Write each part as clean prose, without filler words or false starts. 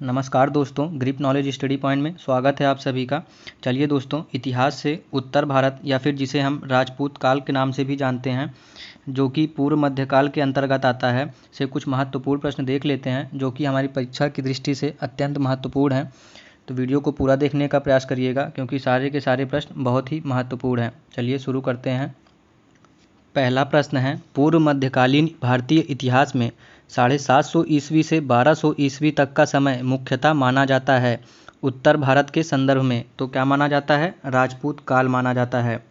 नमस्कार दोस्तों, grip knowledge study point में स्वागत है आप सभी का। चलिए दोस्तों, इतिहास से उत्तर भारत या फिर जिसे हम राजपूत काल के नाम से भी जानते हैं, जो कि पूर्व मध्यकाल के अंतर्गत आता है, से कुछ महत्वपूर्ण प्रश्न देख लेते हैं जो कि हमारी परीक्षा की दृष्टि से अत्यंत महत्वपूर्ण हैं। तो वीडियो को पूरा देखने का प्रयास करिएगा क्योंकि सारे के सारे प्रश्न बहुत ही महत्वपूर्ण हैं। चलिए शुरू करते हैं। पहला प्रश्न है, पूर्व मध्यकालीन भारतीय इतिहास में 750 ईस्वी से 1200 ईस्वी तक का समय मुख्यतः माना जाता है उत्तर भारत के संदर्भ में। तो क्या माना जाता है? राजपूत काल माना जाता है।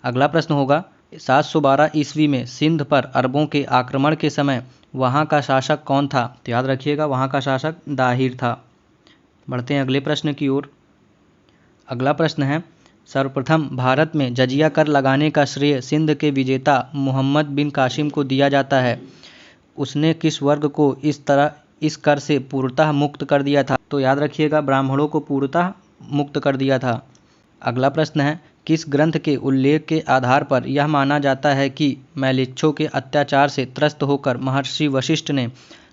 अगला प्रश्न होगा, 712 ईस्वी में सिंध पर अरबों के आक्रमण के समय वहाँ का शासक कौन था? तो याद रखिएगा, वहाँ का शासक दाहिर था। बढ़ते हैं अगले प्रश्न की ओर। अगला प्रश्न है, सर्वप्रथम भारत में जजिया कर लगाने का श्रेय सिंध के विजेता मोहम्मद बिन कासिम को दिया जाता है। उसने किस वर्ग को इस कर से पूर्णतः मुक्त कर दिया था? तो याद रखिएगा, ब्राह्मणों को पूर्णतः मुक्त कर दिया था। अगला प्रश्न है, किस ग्रंथ के उल्लेख के आधार पर यह माना जाता है कि मैलेच्छों के अत्याचार से त्रस्त होकर महर्षि वशिष्ठ ने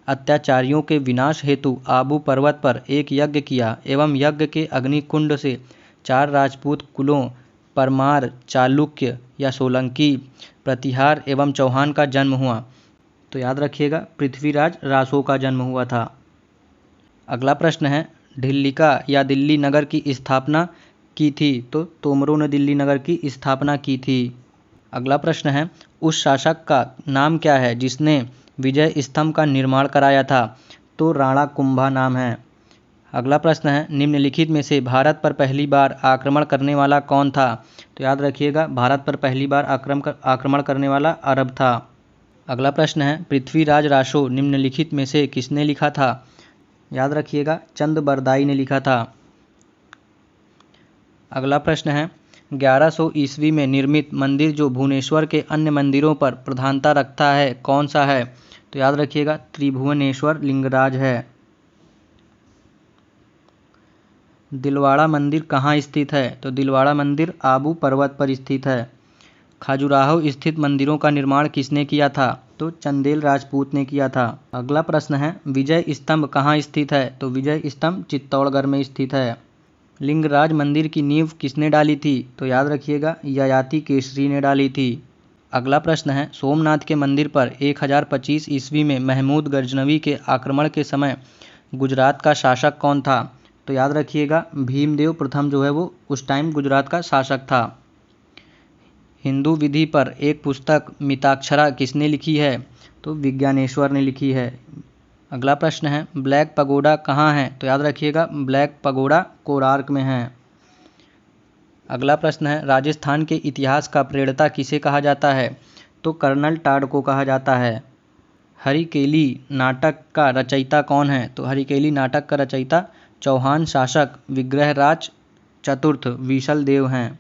अत्याचारियों के विनाश हेतु आबू पर्वत पर एक यज्ञ किया एवं यज्ञ के अग्निकुंड से 4 राजपूत कुलों परमार, चालुक्य या सोलंकी, प्रतिहार एवं चौहान का जन्म हुआ? तो याद रखिएगा, पृथ्वीराज रासो का जन्म हुआ था। अगला प्रश्न है, ढिल्लिका या दिल्ली नगर की स्थापना की थी? तो तोमरों ने दिल्ली नगर की स्थापना की थी। अगला प्रश्न है, उस शासक का नाम क्या है जिसने विजय स्तंभ का निर्माण कराया था? तो राणा कुंभा नाम है। अगला प्रश्न है, निम्नलिखित में से भारत पर पहली बार आक्रमण करने वाला कौन था? तो याद रखिएगा, भारत पर पहली बार आक्रमण करने वाला अरब था। अगला प्रश्न है, पृथ्वीराज रासो निम्नलिखित में से किसने लिखा था? याद रखिएगा, चंद बरदाई ने लिखा था। अगला प्रश्न है, 1100 ईस्वी में निर्मित मंदिर जो भुवनेश्वर के अन्य मंदिरों पर प्रधानता रखता है, कौन सा है? तो याद रखिएगा, त्रिभुवनेश्वर लिंगराज है। दिलवाड़ा मंदिर कहाँ स्थित है? तो दिलवाड़ा मंदिर आबू पर्वत पर स्थित है। खजुराहो स्थित मंदिरों का निर्माण किसने किया था? तो चंदेल राजपूत ने किया था। अगला प्रश्न है, विजय स्तंभ कहाँ स्थित है? तो विजय स्तंभ चित्तौड़गढ़ में स्थित है। लिंगराज मंदिर की नींव किसने डाली थी? तो याद रखिएगा, ययाति केसरी ने डाली थी। अगला प्रश्न है, सोमनाथ के मंदिर पर 1025 ईस्वी में महमूद गजनवी के आक्रमण के समय गुजरात का शासक कौन था? तो याद रखिएगा, भीमदेव प्रथम जो है वो उस टाइम गुजरात का शासक था। हिंदू विधि पर एक पुस्तक मिताक्षरा किसने लिखी है? तो विज्ञानेश्वर ने लिखी है। अगला प्रश्न है, ब्लैक पगोडा कहाँ है? तो याद रखिएगा, ब्लैक पगोडा कोणार्क में है। अगला प्रश्न है, राजस्थान के इतिहास का प्रणेता किसे कहा जाता है? तो कर्नल टाड को कहा जाता है। हरिकेली नाटक का रचयिता कौन है? तो हरिकेली नाटक का रचयिता चौहान शासक विग्रहराज चतुर्थ विशल देव हैं।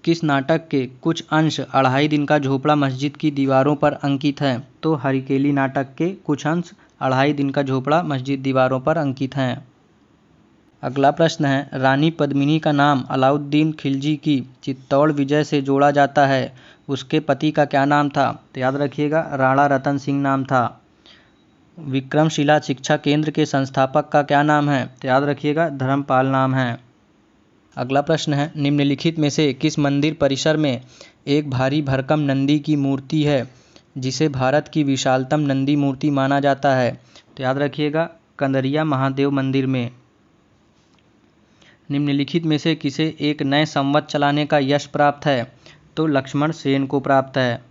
किस नाटक के कुछ अंश 2.5 दिन का झोपड़ा मस्जिद की दीवारों पर अंकित है? तो हरिकेली नाटक के कुछ अंश 2.5 दिन का झोपड़ा मस्जिद दीवारों पर अंकित हैं। अगला प्रश्न है, रानी पद्मिनी का नाम अलाउद्दीन खिलजी की चित्तौड़ विजय से जोड़ा जाता है, उसके पति का क्या नाम था? तो याद रखिएगा, राणा रतन सिंह नाम था। विक्रमशिला शिक्षा केंद्र के संस्थापक का क्या नाम है? तो याद रखिएगा, धर्मपाल नाम है। अगला प्रश्न है, निम्नलिखित में से किस मंदिर परिसर में एक भारी भरकम नंदी की मूर्ति है जिसे भारत की विशालतम नंदी मूर्ति माना जाता है? तो याद रखिएगा, कंदरिया महादेव मंदिर में। निम्नलिखित में से किसे एक नए संवत चलाने का यश प्राप्त है? तो लक्ष्मण सेन को प्राप्त है।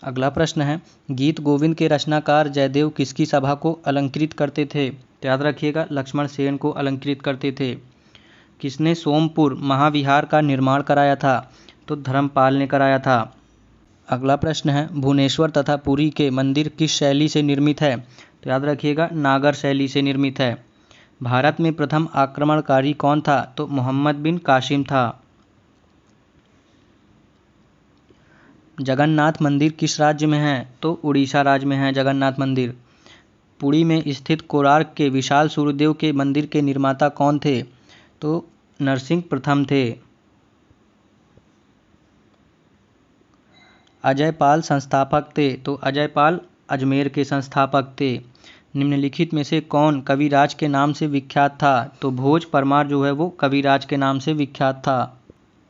अगला प्रश्न है, गीत गोविंद के रचनाकार जयदेव किसकी सभा को अलंकृत करते थे? तो याद रखिएगा, लक्ष्मण सेन को अलंकृत करते थे। किसने सोमपुर महाविहार का निर्माण कराया था? तो धर्मपाल ने कराया था। अगला प्रश्न है, भुवनेश्वर तथा पुरी के मंदिर किस शैली से निर्मित है? तो याद रखिएगा, नागर शैली से निर्मित है। भारत में प्रथम आक्रमणकारी कौन था? तो मोहम्मद बिन कासिम था। जगन्नाथ मंदिर किस राज्य में है? तो उड़ीसा राज्य में है जगन्नाथ मंदिर। पुरी में स्थित कोणार्क के विशाल सूर्यदेव के मंदिर के निर्माता कौन थे? तो नरसिंह प्रथम थे। अजयपाल संस्थापक थे? तो अजयपाल अजमेर के संस्थापक थे। निम्नलिखित में से कौन कविराज के नाम से विख्यात था? तो भोज परमार जो है वो कविराज के नाम से विख्यात था।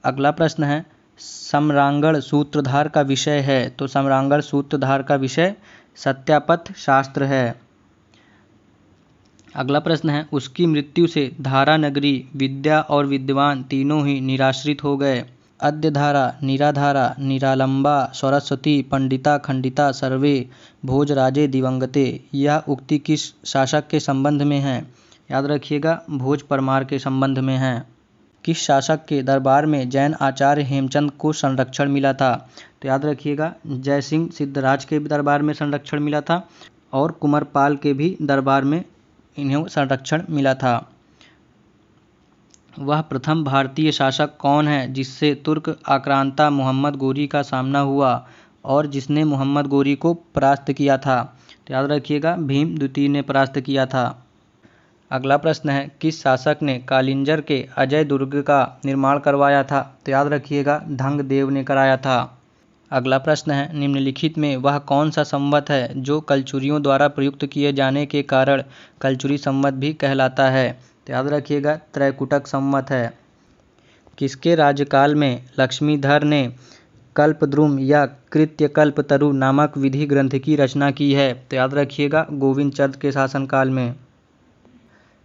अगला प्रश्न है, सम्रांगण सूत्रधार का विषय है? तो सम्रांगण सूत्रधार का विषय सत्यापथ शास्त्र है। अगला प्रश्न है, उसकी मृत्यु से धारा नगरी, विद्या और विद्वान तीनों ही निराश्रित हो गए। अद्यधारा, निराधारा, निरालंबा, सरस्वती, पंडिता, खंडिता, सर्वे भोजराजे दिवंगते। यह उक्ति किस शासक के संबंध में है? याद रखिएगा, भोज परमार के संबंध में है। किस शासक के दरबार में जैन आचार्य हेमचंद को संरक्षण मिला था? तो याद रखिएगा, जयसिंह सिद्धराज के दरबार में संरक्षण मिला था और कुंवरपाल के भी दरबार में इन्हें संरक्षण मिला था। वह प्रथम भारतीय शासक कौन है जिससे तुर्क आक्रांता मोहम्मद गोरी का सामना हुआ और जिसने मोहम्मद गोरी को परास्त किया था? तो याद रखिएगा, भीम द्वितीय ने परास्त किया था। अगला प्रश्न है, किस शासक ने कालिंजर के अजय दुर्ग का निर्माण करवाया था? तो याद रखिएगा, धंगदेव ने कराया था। अगला प्रश्न है, निम्नलिखित में वह कौन सा संवत है जो कलचुरियों द्वारा प्रयुक्त किए जाने के कारण कलचुरी संवत भी कहलाता है? तो याद रखिएगा, त्रैकुटक संवत है। किसके राज्यकाल में लक्ष्मीधर ने कल्पद्रुम या कृत्यकल्पतरु नामक विधि ग्रंथ की रचना की है? तो याद रखिएगा, गोविंद चंद्र के शासनकाल में।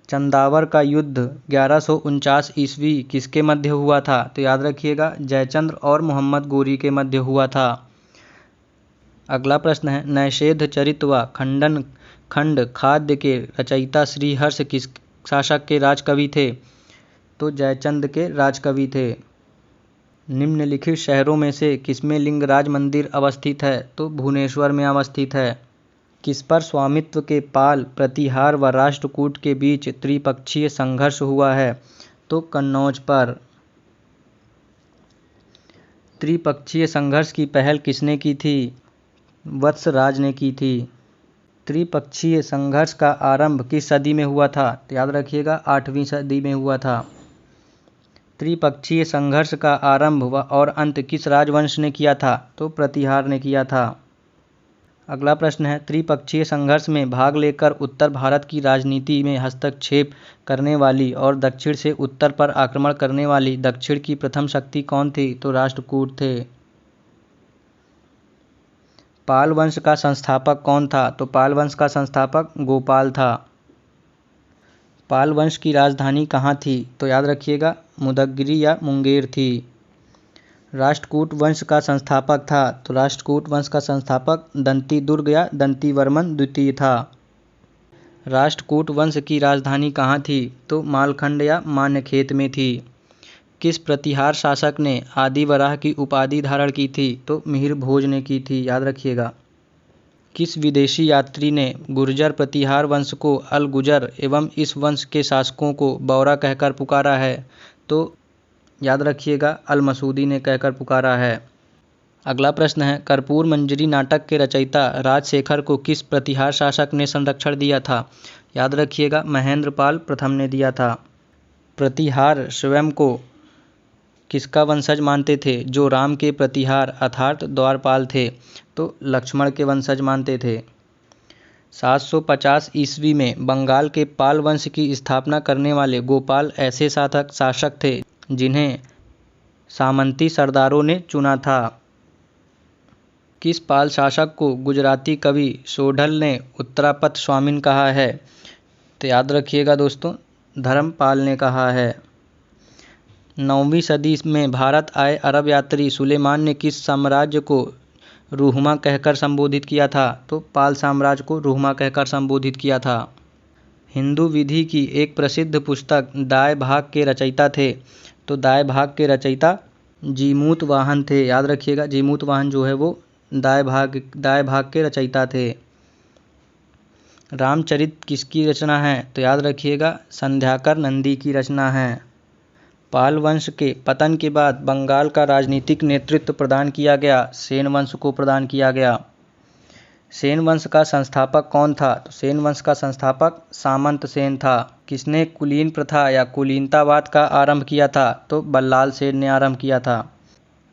चंदावर का युद्ध 1149 ईस्वी किसके मध्य हुआ था? तो याद रखिएगा, जयचंद्र और मोहम्मद गोरी के मध्य हुआ था। अगला प्रश्न है, नैषेध चरित व खंडन खंड खाद्य के रचयिता श्रीहर्ष किस शासक के राजकवि थे? तो जयचंद के राजकवि थे। निम्नलिखित शहरों में से किसमें लिंगराज मंदिर अवस्थित है? तो भुवनेश्वर में अवस्थित है। किस पर स्वामित्व के पाल, प्रतिहार व राष्ट्रकूट के बीच त्रिपक्षीय संघर्ष हुआ है? तो कन्नौज पर। त्रिपक्षीय संघर्ष की पहल किसने की थी? वत्सराज ने की थी। त्रिपक्षीय संघर्ष का आरंभ किस सदी में हुआ था? तो याद रखिएगा, 8वीं सदी में हुआ था। त्रिपक्षीय संघर्ष का आरंभ और अंत किस राजवंश ने किया था? तो प्रतिहार ने किया था। अगला प्रश्न है, त्रिपक्षीय संघर्ष में भाग लेकर उत्तर भारत की राजनीति में हस्तक्षेप करने वाली और दक्षिण से उत्तर पर आक्रमण करने वाली दक्षिण की प्रथम शक्ति कौन थी? तो राष्ट्रकूट थे। पाल वंश का संस्थापक कौन था? तो पाल वंश का संस्थापक गोपाल था। पाल वंश की राजधानी कहाँ थी? तो याद रखिएगा, मुदगगिरी या मुंगेर थी। राष्ट्रकूट वंश का संस्थापक था? तो राष्ट्रकूट वंश का संस्थापक दंती दुर्ग या दंतीवर्मन द्वितीय था। राष्ट्रकूट वंश की राजधानी कहाँ थी? तो मालखंड या मान्यखेत में थी। किस प्रतिहार शासक ने आदिवराह की उपाधि धारण की थी? तो मिहिर भोज ने की थी, याद रखिएगा। किस विदेशी यात्री ने गुर्जर प्रतिहार वंश को अल गुजर एवं इस वंश के शासकों को बौरा कहकर पुकारा है? तो याद रखिएगा, अल मसूदी ने कहकर पुकारा है। अगला प्रश्न है, कर्पूर मंजरी नाटक के रचयिता राजशेखर को किस प्रतिहार शासक ने संरक्षण दिया था? याद रखिएगा, महेंद्रपाल प्रथम ने दिया था। प्रतिहार स्वयं को किसका वंशज मानते थे? जो राम के प्रतिहार अर्थात द्वारपाल थे, तो लक्ष्मण के वंशज मानते थे। 750 ईस्वी में बंगाल के पाल वंश की स्थापना करने वाले गोपाल ऐसे शासक थे जिन्हें सामंती सरदारों ने चुना था। किस पाल शासक को गुजराती कवि सोढल ने उत्तरापथ स्वामिन कहा है? तो याद रखिएगा दोस्तों, धर्मपाल ने कहा है। 9वीं सदी में भारत आए अरब यात्री सुलेमान ने किस साम्राज्य को रुहमा कहकर संबोधित किया था? तो पाल साम्राज्य को रुहमा कहकर संबोधित किया था। हिंदू विधि की एक प्रसिद्ध पुस्तक दाय भाग के रचयिता थे? तो दाय भाग के रचयिता जीमूत वाहन थे, याद रखिएगा। जीमूत वाहन जो है वो दाय भाग के रचयिता थे। रामचरित किसकी रचना है? तो याद रखिएगा, संध्याकर नंदी की रचना है। पाल वंश के पतन के बाद बंगाल का राजनीतिक नेतृत्व प्रदान किया गया सेन वंश को प्रदान किया गया। सेन वंश का संस्थापक कौन था? तो सेन वंश का संस्थापक सामंत सेन था। किसने कुलीन प्रथा या कुलीनतावाद का आरंभ किया था? तो बल्लाल सेन ने आरंभ किया था।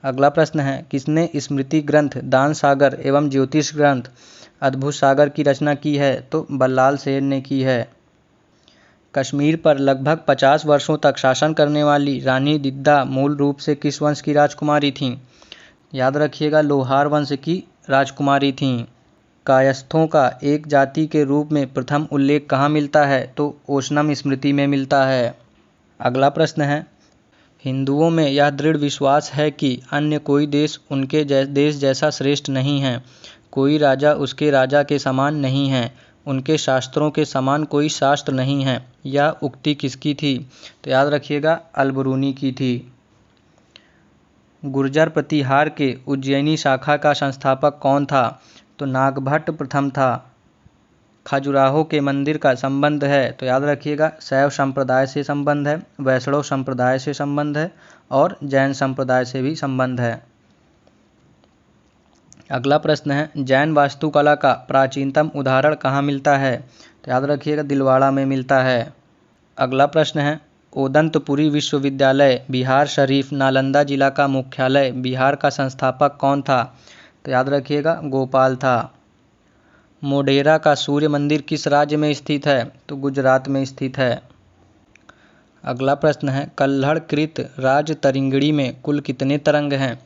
अगला प्रश्न है, किसने स्मृति ग्रंथ, दान सागर एवं ज्योतिष ग्रंथ अद्भुत सागर की रचना की है? तो बल्लाल सेन ने की है। कश्मीर पर लगभग 50 वर्षों तक शासन करने वाली रानी दिद्दा मूल रूप से किस वंश की राजकुमारी थीं? याद रखिएगा, लोहार वंश की राजकुमारी थीं। कायस्थों का एक जाति के रूप में प्रथम उल्लेख कहाँ मिलता है? तो ओशनम स्मृति में मिलता है। अगला प्रश्न है, हिंदुओं में यह दृढ़ विश्वास है कि अन्य कोई देश उनके देश जैसा श्रेष्ठ नहीं है, कोई राजा उसके राजा के समान नहीं है, उनके शास्त्रों के समान कोई शास्त्र नहीं है। यह उक्ति किसकी थी? तो याद रखिएगा, अलबरूनी की थी। गुर्जर प्रतिहार के उज्जैनी शाखा का संस्थापक कौन था? तो नागभट्ट प्रथम था। खजुराहो के मंदिर का संबंध है? तो याद रखिएगा, शैव संप्रदाय से संबंध है, वैष्णव संप्रदाय से संबंध है और जैन संप्रदाय से भी संबंध है। अगला प्रश्न है, जैन वास्तुकला का प्राचीनतम उदाहरण कहाँ मिलता है? तो याद रखिएगा, दिलवाड़ा में मिलता है। अगला प्रश्न है, ओदंतपुरी विश्वविद्यालय बिहार शरीफ नालंदा जिला का मुख्यालय बिहार का संस्थापक कौन था? तो याद रखिएगा, गोपाल था। मोढेरा का सूर्य मंदिर किस राज्य में स्थित है? तो गुजरात में स्थित है। अगला प्रश्न है, कल्हड़-कृत राजतरिंगड़ी में कुल कितने तरंग हैं?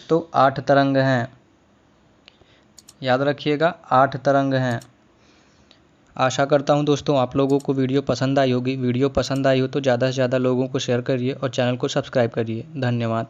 तो 8 तरंग हैं। याद रखिएगा, 8 तरंग हैं। आशा करता हूं दोस्तों आप लोगों को वीडियो पसंद आई होगी। वीडियो पसंद आई हो तो ज़्यादा से ज़्यादा लोगों को शेयर करिए और चैनल को सब्सक्राइब करिए। धन्यवाद।